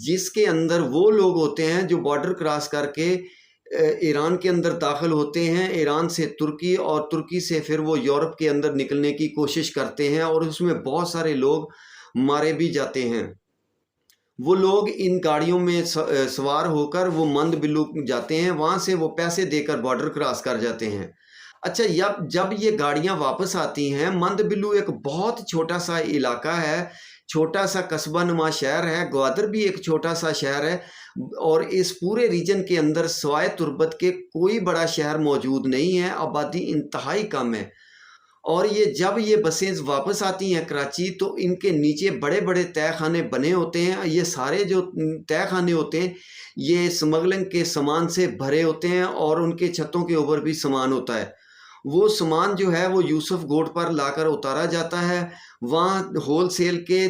جس کے اندر وہ لوگ ہوتے ہیں جو بارڈر کراس کر کے ایران کے اندر داخل ہوتے ہیں، ایران سے ترکی اور ترکی سے پھر وہ یورپ کے اندر نکلنے کی کوشش کرتے ہیں، اور اس میں بہت سارے لوگ مارے بھی جاتے ہیں۔ وہ لوگ ان گاڑیوں میں سوار ہو کر وہ مند بلو جاتے ہیں، وہاں سے وہ پیسے دے کر بارڈر کراس کر جاتے ہیں۔ اچھا، جب یہ گاڑیاں واپس آتی ہیں، مند بلو ایک بہت چھوٹا سا علاقہ ہے، چھوٹا سا قصبہ نما شہر ہے، گوادر بھی ایک چھوٹا سا شہر ہے، اور اس پورے ریجن کے اندر سوائے تربت کے کوئی بڑا شہر موجود نہیں ہے، آبادی انتہائی کم ہے۔ اور جب یہ بسیں واپس آتی ہیں کراچی، تو ان کے نیچے بڑے بڑے تہہ خانے بنے ہوتے ہیں۔ یہ سارے جو تہہ خانے ہوتے ہیں یہ اسمگلنگ کے سامان سے بھرے ہوتے ہیں، اور ان کے چھتوں کے اوپر بھی سامان ہوتا ہے۔ وہ سامان جو ہے وہ یوسف گوٹ پر لا کر اتارا جاتا ہے۔ وہاں ہول سیل کے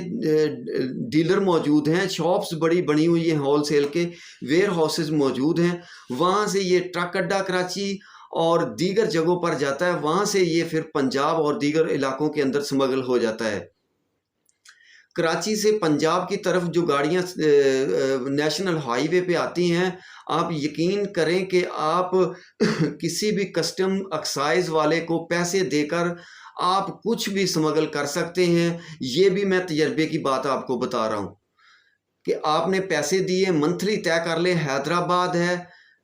ڈیلر موجود ہیں، شاپس بڑی بنی ہوئی ہیں، ہول سیل کے ویئر ہاؤسز موجود ہیں۔ وہاں سے یہ ٹرک اڈا کراچی اور دیگر جگہوں پر جاتا ہے، وہاں سے یہ پھر پنجاب اور دیگر علاقوں کے اندر سمگل ہو جاتا ہے۔ کراچی سے پنجاب کی طرف جو گاڑیاں نیشنل ہائی وے پہ آتی ہیں، آپ یقین کریں کہ آپ کسی بھی کسٹم ایکسائز والے کو پیسے دے کر آپ کچھ بھی سمگل کر سکتے ہیں۔ یہ بھی میں تجربے کی بات آپ کو بتا رہا ہوں کہ آپ نے پیسے دیے، منتھلی طے کر لیں، حیدرآباد ہے،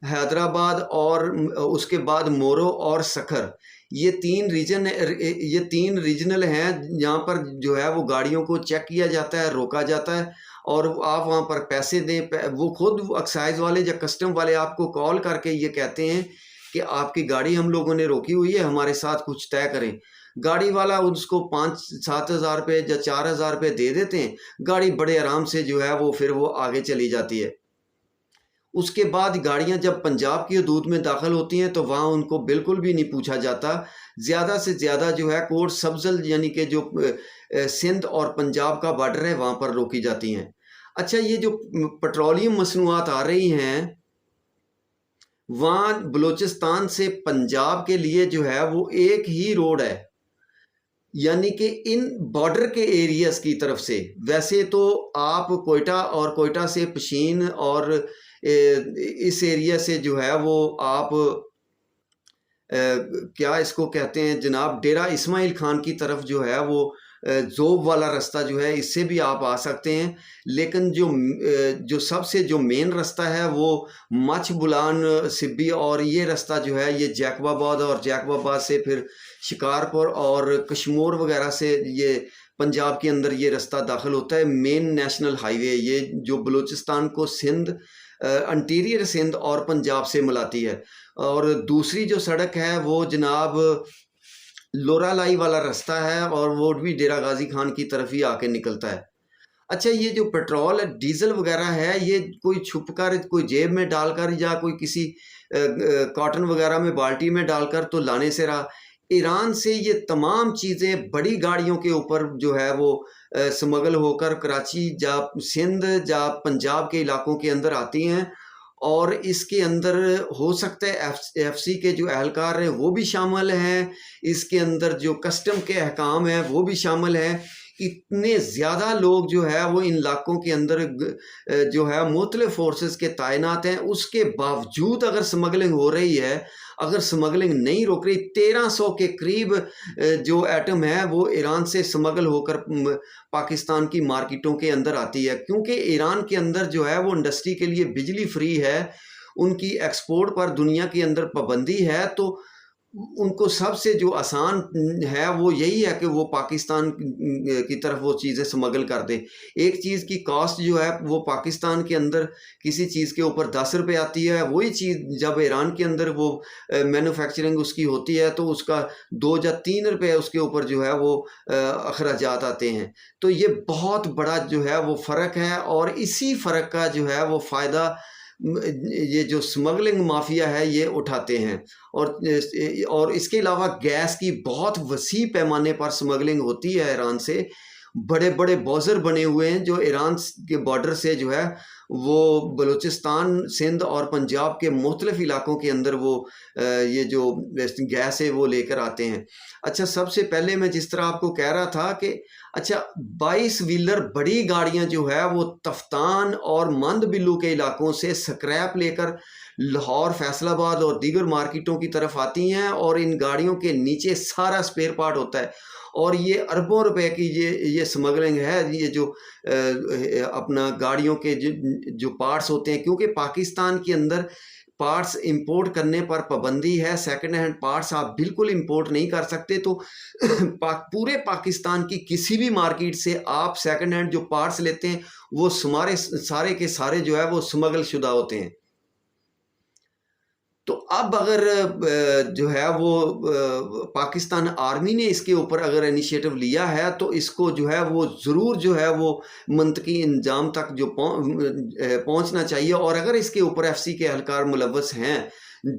حیدرآباد اور اس کے بعد مورو اور سکھر، یہ تین ریجنل ہیں جہاں پر جو ہے وہ گاڑیوں کو چیک کیا جاتا ہے، روکا جاتا ہے، اور آپ وہاں پر پیسے دیں۔ وہ خود ایکسائز والے یا کسٹم والے آپ کو کال کر کے یہ کہتے ہیں کہ آپ کی گاڑی ہم لوگوں نے روکی ہوئی ہے، ہمارے ساتھ کچھ طے کریں۔ گاڑی والا اس کو 5-7 ہزار روپے یا 4 ہزار روپے دے دیتے ہیں، گاڑی بڑے آرام سے جو ہے وہ پھر وہ آگے چلی جاتی ہے۔ اس کے بعد گاڑیاں جب پنجاب کی حدود میں داخل ہوتی ہیں تو وہاں ان کو بالکل بھی نہیں پوچھا جاتا، زیادہ سے زیادہ جو ہے کوٹ سبزل یعنی کہ جو سندھ اور پنجاب کا بارڈر ہے وہاں پر روکی جاتی ہیں۔ اچھا، یہ جو پٹرولیم مصنوعات آ رہی ہیں وہاں بلوچستان سے پنجاب کے لیے جو ہے وہ ایک ہی روڈ ہے، یعنی کہ ان بارڈر کے ایریاز کی طرف سے۔ ویسے تو آپ کوئٹہ اور کوئٹہ سے پشین اور اس ایریا سے جو ہے وہ آپ کیا اس کو کہتے ہیں جناب، ڈیرہ اسماعیل خان کی طرف جو ہے وہ زوب والا رستہ جو ہے اس سے بھی آپ آ سکتے ہیں، لیکن جو سب سے جو مین رستہ ہے وہ مچھ بلان سبی، اور یہ رستہ جو ہے یہ جیکب آباد، اور جیکب آباد سے پھر شکارپور اور کشمور وغیرہ سے یہ پنجاب کے اندر یہ رستہ داخل ہوتا ہے۔ مین نیشنل ہائی وے یہ جو بلوچستان کو سندھ، انٹیریئر سندھ اور پنجاب سے ملاتی ہے۔ اور دوسری جو سڑک ہے وہ جناب لورا لائی والا رستہ ہے، اور وہ بھی ڈیرہ غازی خان کی طرف ہی آ کے نکلتا ہے۔ اچھا، یہ جو پیٹرول ڈیزل وغیرہ ہے یہ کوئی چھپ کر، کوئی جیب میں ڈال کر یا کوئی کسی کاٹن وغیرہ میں بالٹی میں ڈال کر تو لانے سے رہا۔ ایران سے یہ تمام چیزیں بڑی گاڑیوں کے اوپر جو ہے وہ سمگل ہو کر کراچی یا سندھ یا پنجاب کے علاقوں کے اندر آتی ہیں، اور اس کے اندر ہو سکتا ہے ایف سی کے جو اہلکار ہیں وہ بھی شامل ہیں، اس کے اندر جو کسٹم کے احکام ہیں وہ بھی شامل ہیں۔ اتنے زیادہ لوگ جو ہے وہ ان علاقوں کے اندر جو ہے مختلف فورسز کے تعینات ہیں، اس کے باوجود اگر سمگلنگ ہو رہی ہے، اگر سمگلنگ نہیں روک رہی، 1300 کے قریب جو ایٹم ہے وہ ایران سے سمگل ہو کر پاکستان کی مارکیٹوں کے اندر آتی ہے، کیونکہ ایران کے اندر جو ہے وہ انڈسٹری کے لیے بجلی فری ہے، ان کی ایکسپورٹ پر دنیا کے اندر پابندی ہے، تو ان کو سب سے جو آسان ہے وہ یہی ہے کہ وہ پاکستان کی طرف وہ چیزیں سمگل کر دیں۔ ایک چیز کی کاسٹ جو ہے وہ پاکستان کے اندر کسی چیز کے اوپر 10 روپے آتی ہے، وہی چیز جب ایران کے اندر وہ مینوفیکچرنگ اس کی ہوتی ہے تو اس کا 2 یا 3 روپے اس کے اوپر جو ہے وہ اخراجات آتے ہیں۔ تو یہ بہت بڑا جو ہے وہ فرق ہے، اور اسی فرق کا جو ہے وہ فائدہ یہ جو سمگلنگ مافیا ہے یہ اٹھاتے ہیں۔ اور اس کے علاوہ گیس کی بہت وسیع پیمانے پر سمگلنگ ہوتی ہے ایران سے، بڑے بڑے بوزر بنے ہوئے ہیں جو ایران کے بارڈر سے جو ہے وہ بلوچستان، سندھ اور پنجاب کے مختلف علاقوں کے اندر وہ یہ جو گیس ہے وہ لے کر آتے ہیں۔ اچھا، سب سے پہلے میں جس طرح آپ کو کہہ رہا تھا کہ اچھا 22 ویلر بڑی گاڑیاں جو ہے وہ تفتان اور مند بلو کے علاقوں سے سکریپ لے کر لاہور، فیصل آباد اور دیگر مارکیٹوں کی طرف آتی ہیں، اور ان گاڑیوں کے نیچے سارا سپیئر پارٹ ہوتا ہے، اور یہ اربوں روپے کی یہ سمگلنگ ہے۔ یہ جو اپنا گاڑیوں کے جو پارٹس ہوتے ہیں، کیونکہ پاکستان کے اندر پارٹس امپورٹ کرنے پر پابندی ہے، سیکنڈ ہینڈ پارٹس آپ بالکل امپورٹ نہیں کر سکتے، تو پورے پاکستان کی کسی بھی مارکیٹ سے آپ سیکنڈ ہینڈ جو پارٹس لیتے ہیں وہ سارے کے سارے جو ہے وہ سمگل شدہ ہوتے ہیں۔ تو اب اگر جو ہے وہ پاکستان آرمی نے اس کے اوپر اگر انیشیٹو لیا ہے تو اس کو جو ہے وہ ضرور جو ہے وہ منطقی انجام تک جو پہنچنا چاہیے، اور اگر اس کے اوپر ایف سی کے اہلکار ملوث ہیں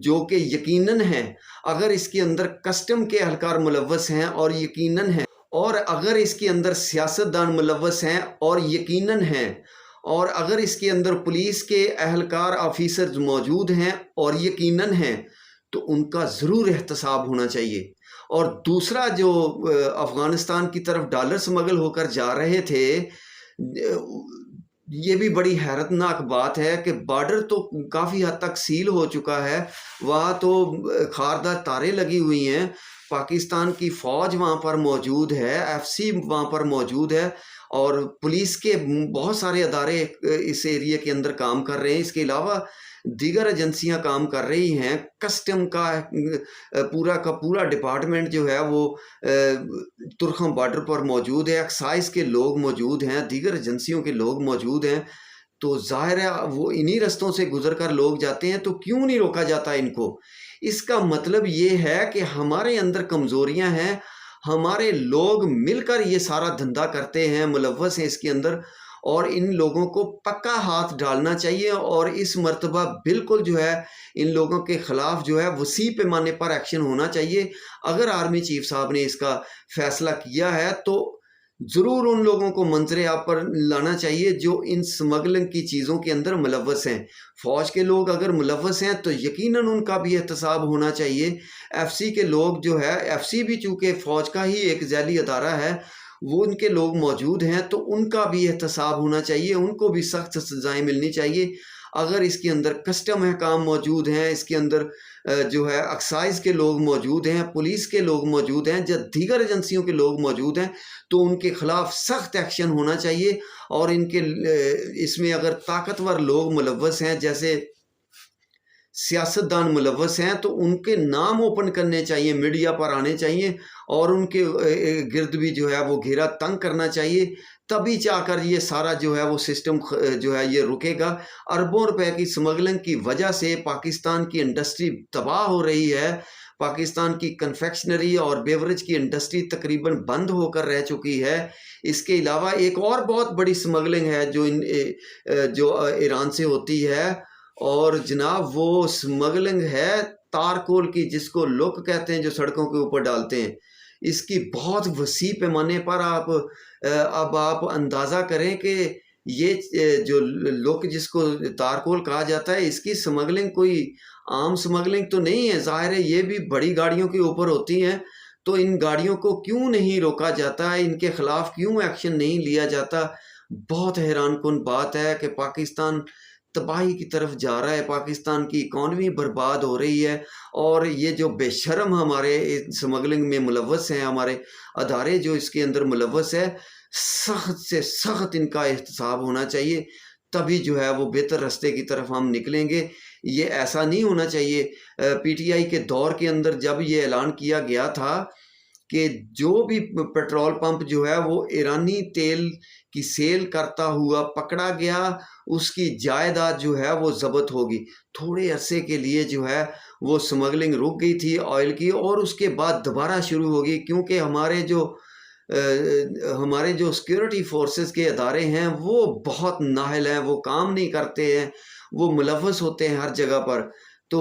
جو کہ یقیناً ہیں، اگر اس کے اندر کسٹم کے اہلکار ملوث ہیں اور یقیناً ہیں، اور اگر اس کے اندر سیاستدان ملوث ہیں اور یقیناً ہیں، اور اگر اس کے اندر پولیس کے اہلکار آفیسرز موجود ہیں اور یقیناً ہیں، تو ان کا ضرور احتساب ہونا چاہیے۔ اور دوسرا جو افغانستان کی طرف ڈالر سمگل ہو کر جا رہے تھے، یہ بھی بڑی حیرت ناک بات ہے کہ بارڈر تو کافی حد تک سیل ہو چکا ہے، وہاں تو خاردار تاریں لگی ہوئی ہیں، پاکستان کی فوج وہاں پر موجود ہے، ایف سی وہاں پر موجود ہے، اور پولیس کے بہت سارے ادارے اس ایریے کے اندر کام کر رہے ہیں، اس کے علاوہ دیگر ایجنسیاں کام کر رہی ہیں، کسٹم کا پورا ڈپارٹمنٹ جو ہے وہ ترکھم بارڈر پر موجود ہے، ایکسائز کے لوگ موجود ہیں، دیگر ایجنسیوں کے لوگ موجود ہیں، تو ظاہر ہے وہ انہی رستوں سے گزر کر لوگ جاتے ہیں، تو کیوں نہیں روکا جاتا ان کو؟ اس کا مطلب یہ ہے کہ ہمارے اندر کمزوریاں ہیں، ہمارے لوگ مل کر یہ سارا دھندا کرتے ہیں، ملوث ہیں اس کے اندر، اور ان لوگوں کو پکا ہاتھ ڈالنا چاہیے، اور اس مرتبہ بالکل جو ہے ان لوگوں کے خلاف جو ہے وسیع پیمانے پر ایکشن ہونا چاہیے۔ اگر آرمی چیف صاحب نے اس کا فیصلہ کیا ہے تو ضرور ان لوگوں کو منظر عام پر لانا چاہیے جو ان سمگلنگ کی چیزوں کے اندر ملوث ہیں۔ فوج کے لوگ اگر ملوث ہیں تو یقیناً ان کا بھی احتساب ہونا چاہیے۔ ایف سی کے لوگ جو ہے، ایف سی بھی چونکہ فوج کا ہی ایک ذیلی ادارہ ہے، وہ ان کے لوگ موجود ہیں، تو ان کا بھی احتساب ہونا چاہیے، ان کو بھی سخت سزائیں ملنی چاہیے۔ اگر اس کے اندر کسٹم حکام موجود ہیں، اس کے اندر جو ہے ایکسائز کے لوگ موجود ہیں، پولیس کے لوگ موجود ہیں، یا دیگر ایجنسیوں کے لوگ موجود ہیں، تو ان کے خلاف سخت ایکشن ہونا چاہیے۔ اور ان کے اس میں اگر طاقتور لوگ ملوث ہیں، جیسے سیاستدان ملوث ہیں، تو ان کے نام اوپن کرنے چاہیے، میڈیا پر آنے چاہیے، اور ان کے گرد بھی جو ہے وہ گھیرا تنگ کرنا چاہیے، تبھی چاہ کر یہ سارا جو ہے وہ سسٹم جو ہے یہ رکے گا۔ اربوں روپے کی سمگلنگ کی وجہ سے پاکستان کی انڈسٹری تباہ ہو رہی ہے، پاکستان کی کنفیکشنری اور بیوریج کی انڈسٹری تقریباً بند ہو کر رہ چکی ہے۔ اس کے علاوہ ایک اور بہت بڑی سمگلنگ ہے جو ایران سے ہوتی ہے، اور جناب وہ سمگلنگ ہے تارکول کی، جس کو لوگ کہتے ہیں، جو سڑکوں کے اوپر ڈالتے ہیں۔ اس کی بہت وسیع پیمانے پر اب آپ اندازہ کریں کہ یہ جو لوگ جس کو تارکول کہا جاتا ہے، اس کی سمگلنگ کوئی عام سمگلنگ تو نہیں ہے، ظاہر ہے یہ بھی بڑی گاڑیوں کے اوپر ہوتی ہیں، تو ان گاڑیوں کو کیوں نہیں روکا جاتا ہے، ان کے خلاف کیوں ایکشن نہیں لیا جاتا؟ بہت حیران کن بات ہے کہ پاکستان تباہی کی طرف جا رہا ہے، پاکستان کی اکانومی برباد ہو رہی ہے، اور یہ جو بے شرم ہمارے سمگلنگ میں ملوث ہیں، ہمارے ادارے جو اس کے اندر ملوث ہے، سخت سے سخت ان کا احتساب ہونا چاہیے، تبھی جو ہے وہ بہتر رستے کی طرف ہم نکلیں گے۔ یہ ایسا نہیں ہونا چاہیے۔ پی ٹی آئی کے دور کے اندر جب یہ اعلان کیا گیا تھا کہ جو بھی پیٹرول پمپ جو ہے وہ ایرانی تیل کی سیل کرتا ہوا پکڑا گیا، اس کی جائیداد جو ہے وہ ضبط ہوگی، تھوڑے عرصے کے لیے جو ہے وہ سمگلنگ رک گئی تھی آئل کی، اور اس کے بعد دوبارہ شروع ہوگی، کیونکہ ہمارے جو سیکیورٹی فورسز کے ادارے ہیں وہ بہت نااہل ہیں، وہ کام نہیں کرتے ہیں، وہ ملوث ہوتے ہیں ہر جگہ پر۔ تو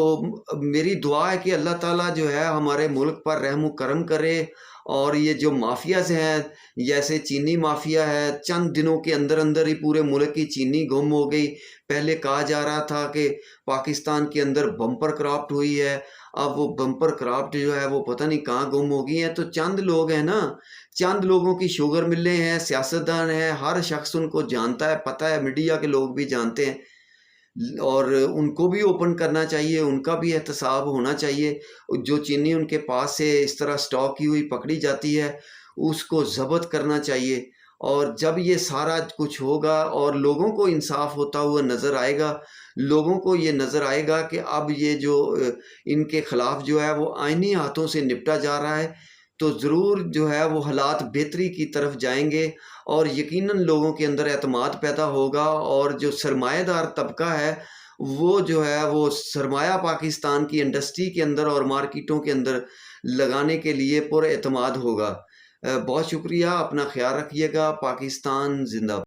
میری دعا ہے کہ اللہ تعالیٰ جو ہے ہمارے ملک پر رحم و کرم کرے، اور یہ جو مافیاز ہیں جیسے چینی مافیا ہے، چند دنوں کے اندر اندر ہی پورے ملک کی چینی گم ہو گئی۔ پہلے کہا جا رہا تھا کہ پاکستان کے اندر بمپر کراپٹ ہوئی ہے، اب وہ بمپر کراپٹ جو ہے وہ پتہ نہیں کہاں گم ہو گئی ہیں۔ تو چند لوگ ہیں نا، چند لوگوں کی شوگر ملیں ہیں، سیاستدان ہیں، ہر شخص ان کو جانتا ہے، پتہ ہے، میڈیا کے لوگ بھی جانتے ہیں، اور ان کو بھی اوپن کرنا چاہیے، ان کا بھی احتساب ہونا چاہیے۔ جو چینی ان کے پاس سے اس طرح سٹاک کی ہوئی پکڑی جاتی ہے اس کو ضبط کرنا چاہیے، اور جب یہ سارا کچھ ہوگا اور لوگوں کو انصاف ہوتا ہوا نظر آئے گا، لوگوں کو یہ نظر آئے گا کہ اب یہ جو ان کے خلاف جو ہے وہ آئینی ہاتھوں سے نپٹا جا رہا ہے، تو ضرور جو ہے وہ حالات بہتری کی طرف جائیں گے، اور یقیناً لوگوں کے اندر اعتماد پیدا ہوگا، اور جو سرمایہ دار طبقہ ہے وہ جو ہے وہ سرمایہ پاکستان کی انڈسٹری کے اندر اور مارکیٹوں کے اندر لگانے کے لیے پر اعتماد ہوگا۔ بہت شکریہ، اپنا خیال رکھیے گا۔ پاکستان زندہ باد۔